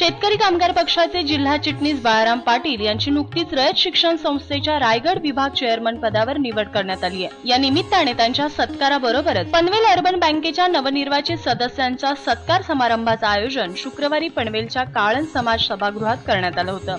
शेतकरी कामगार पक्षाचे जिल्हा चिटणीस बाळाराम पाटील यांची नुकतीच रयत शिक्षण संस्थेच्या रायगड विभाग चेअरमन पदावर निवड करण्यात आली आहे। या निमित्ताने त्यांच्या सत्काराबरोबरच पनवेल अर्बन बँकेच्या नवनिर्वाचित सदस्यांचा सत्कार समारंभाचं आयोजन शुक्रवारी पनवेलच्या काळन समाज सभागृहात करण्यात आलं होतं।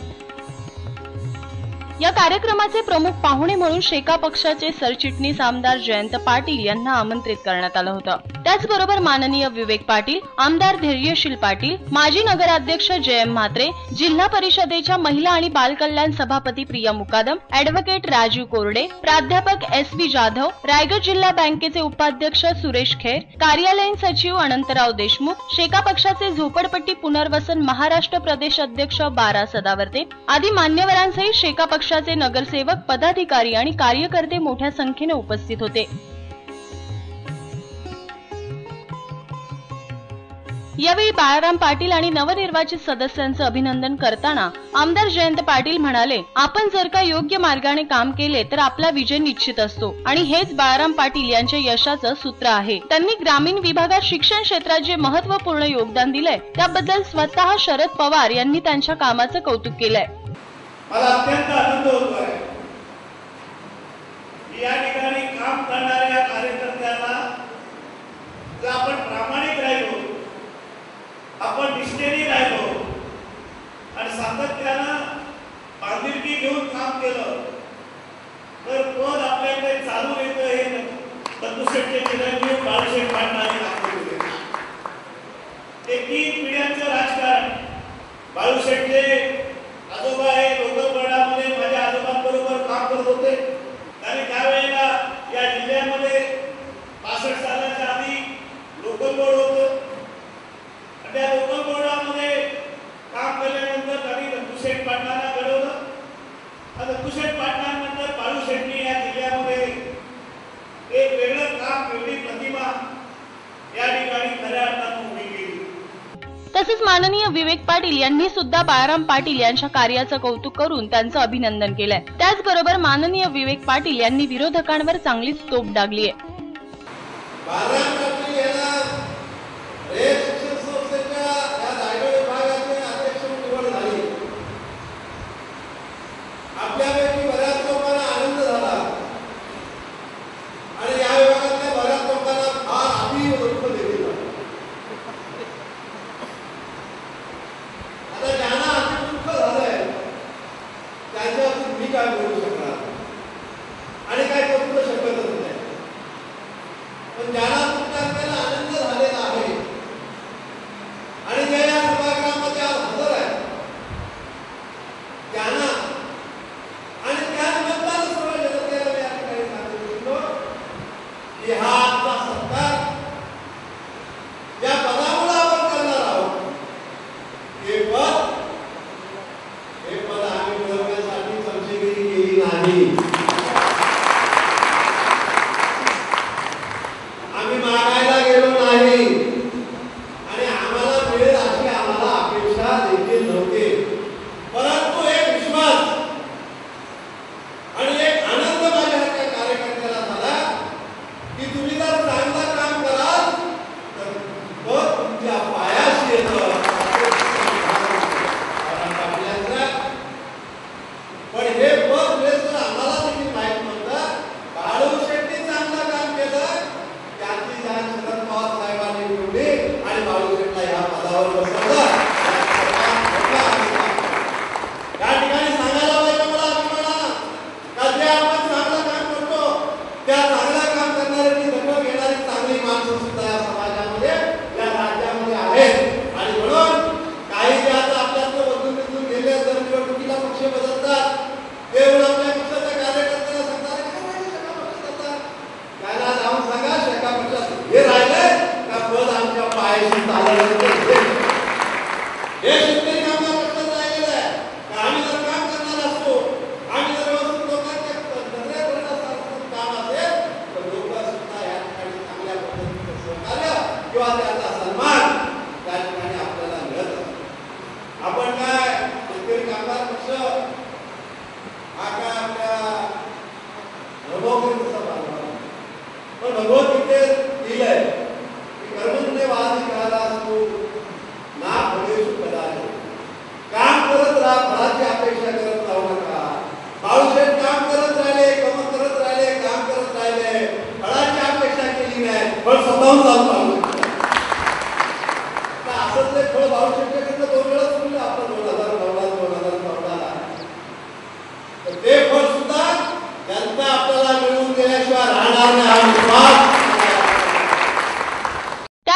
या कार्यक्रमाचे प्रमुख पाहुणे म्हणून शेका पक्षाचे सरचिटणीस आमदार जयंत पाटील यांना आमंत्रित करण्यात आलं होतं। त्याचबरोबर माननीय विवेक पाटील, आमदार धैर्यशील पाटील, माजी नगराध्यक्ष जयम म्हात्रे, जिल्हा परिषदेच्या महिला आणि बाल कल्याण सभापती प्रिया मुकादम, ॲडव्होकेट राजीव कोरडे, प्राध्यापक एस.व्ही. जाधव, रायगड जिल्हा बँकेचे उपाध्यक्ष सुरेश खेर, कार्यालयीन सचिव अनंतराव देशमुख, शेका पक्षाचे झोपडपट्टी पुनर्वसन महाराष्ट्र प्रदेश अध्यक्ष बारा सदावर्ते आदी मान्यवरांसहित शेका पक्षाचे नगरसेवक, पदाधिकारी आणि कार्यकर्ते मोठ्या संख्येने उपस्थित होते। यावेळी बाळाराम पाटील आणि नवनिर्वाचित सदस्यांचं अभिनंदन करताना आमदार जयंत पाटील म्हणाले, आपण जर का योग्य मार्गाने काम केले तर आपला विजय निश्चित असतो आणि हेच बाळाराम पाटील यांच्या यशाचं सूत्र आहे। त्यांनी ग्रामीण विभागात शिक्षण क्षेत्रात जे महत्त्वपूर्ण योगदान दिलंय त्याबद्दल स्वतः शरद पवार यांनी त्यांच्या कामाचं कौतुक केलंय। मला अत्यंत आनंद होतोय की या ठिकाणी काम करणाऱ्या कार्यकर्त्यांना जर आपण प्रामाणिक राहिलो, आपण निष्ठेने राहिलो आणि सातत्यानं बांधिलकी घेऊन काम केलं तर पद आपल्याकडे चालू येतं। हे बंधुशेठचे चिरंजीव बाळाशेठ पाटलांनी दाखवले। ते 3 पिढ्यांचं राजकारण। बाळाशेठचे आजोबा हे लोकलगडामध्ये माझ्या आजोबांबरोबर काम करत होते आणि त्यावेळेला या जिल्ह्यामध्ये 65 सालाच्या आधी लोकल बोर्ड होतं। त्या लोकल बोर्डामध्ये काम केल्यानंतर त्यांनी बंधुशेठ पाटलांना घडवलं आणि बंधुशेठ पाटलांनंतर बाळूशेठनी या जिल्ह्यामध्ये एक वेगळं काम, वेगळी प्रतिमा या ठिकाणी खऱ्या अर्थानं उभी केली। तसेच माननीय विवेक पाटील यांनी सुद्धा बाळाराम पाटील यांच्या कार्याचं कौतुक करून त्यांचं अभिनंदन केलंय। त्याचबरोबर माननीय विवेक पाटील यांनी विरोधकांवर चांगलीच तोफ डागली आहे।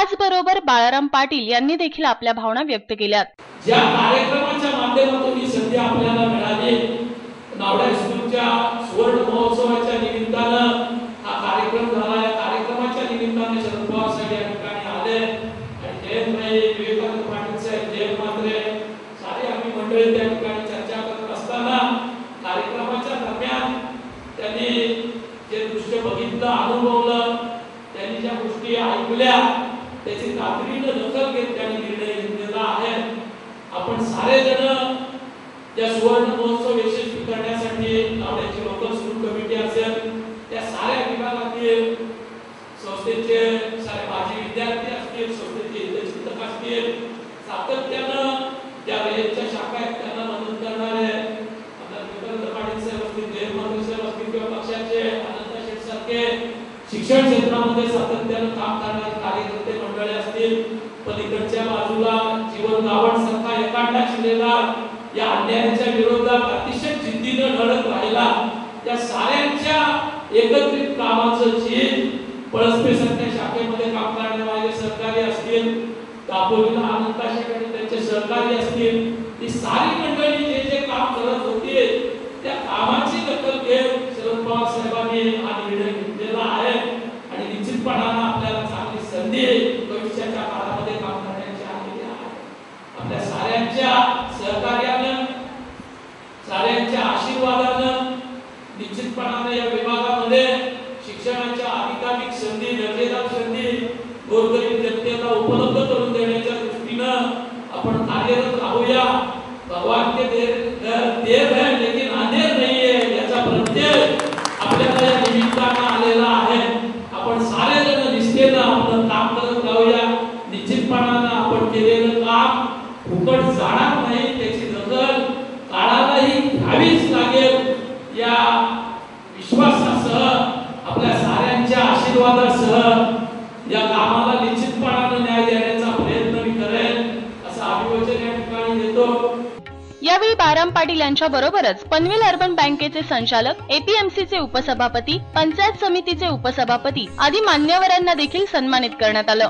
त्याचबरोबर बाळाराम पाटील यांनी देखील आपल्या भावना व्यक्त केल्यात. ज्या कार्यक्रमाच्या माध्यमातून ही संधी आपल्याला मिळाली, नावडा स्कूलच्या सुवर्ण महोत्सवाच्या निमित्तानं हा कार्यक्रम झाला. या कार्यक्रमाच्या निमित्ताने शरद पवार साहेब या ठिकाणी आले आणि जयंतभाई, विवेकानंद पाटील साहेब, जयंत मात्रे, सारे आम्ही मंडळी त्या ठिकाणी चर्चा करत असताना कार्यक्रमाच्या दरम्यान त्यांनी जे दृश्य बघितलं, अनुभवलं, त्यांनी ज्या गोष्टी ऐकल्या त्याची तातडीनं दखल घेत त्यांनी निर्णय घेतलेला आहे. आपण सारे जण या सुवर्ण महोत्सव यशस्वी करण्यासाठी नावड्याची लोकल स्कूल कमिटी असेल, त्या साऱ्या विभागातील संस्थेचे सारे माजी विद्यार्थी असतील, संस्थेचे हितचिंतक असतील, सातत्यानं ज्या रयतच्या शाखा आहेत त्यांना मदत करणारे विवेकानंद पाटील साहेब असतील, जयंत मात्रे साहेब असतील किंवा पक्षाचे अनंत शेठ सारखे शिक्षण क्षेत्रामध्ये सातत्यानं काम करणारे कार्यकर्ते मंडळी असतील, पलीकडच्या बाजूला जीवन गावण सारखा एकांडा शिलेला या अन्यायाच्या विरोधात अतिशय जिद्दीनं लढत राहिला. त्या साऱ्यांच्या एकत्रित कामाचं चीज पळसपेसारख्या शाखेमध्ये काम करणारे माझे सहकारी असतील, दापोलीला अनंता शेठ त्यांचे सहकारी असतील, ही सारी मंडळी जे जे काम करत होते त्या कामाची दखल घेत शरद पवार साहेबांनी हा निर्णय घेतलेला आहे आणि निश्चितपणानं आपल्याला चांगली संधी भविष्याच्या काळामध्ये काम करण्याची आलेली आहे. आपल्या साऱ्यांच्या सहकार्यानं, साऱ्यांच्या आशीर्वादानं निश्चितपणानं या विभागामध्ये शिक्षणाच्या अधिकाधिक संधी, दर्जेदार संधी गोरगरीब जनतेला उपलब्ध करून देण्याच्या दृष्टीनं आपण कार्यरत राहूया. भगवान के देर है लेकिन अंधेर नहीं है याचा प्रत्यय आपल्याला या निमित्तानं आलेला आहे. आपण सारे जण निष्ठेनं आपलं काम करत राहूया. निश्चितपणानं आपण केलेलं काम फुकट जाणार नाही, त्याची दखल काळालाही घ्यावीच लागेल. या विश्वासासह, आपल्या साऱ्यांच्या आशीर्वादासह या कामाला निश्चितपणानं न्याय देण्याचा प्रयत्न मी करेन असं अभिवचन या ठिकाणी देतो. यावेळी बाळाराम पाटील यांच्या बरोबरच पनवेल अर्बन बँकेचे संचालक, एपीएमसीचे उपसभापती, पंचायत समितीचे उपसभापती आदी मान्यवरांना देखील सन्मानित करण्यात आलं.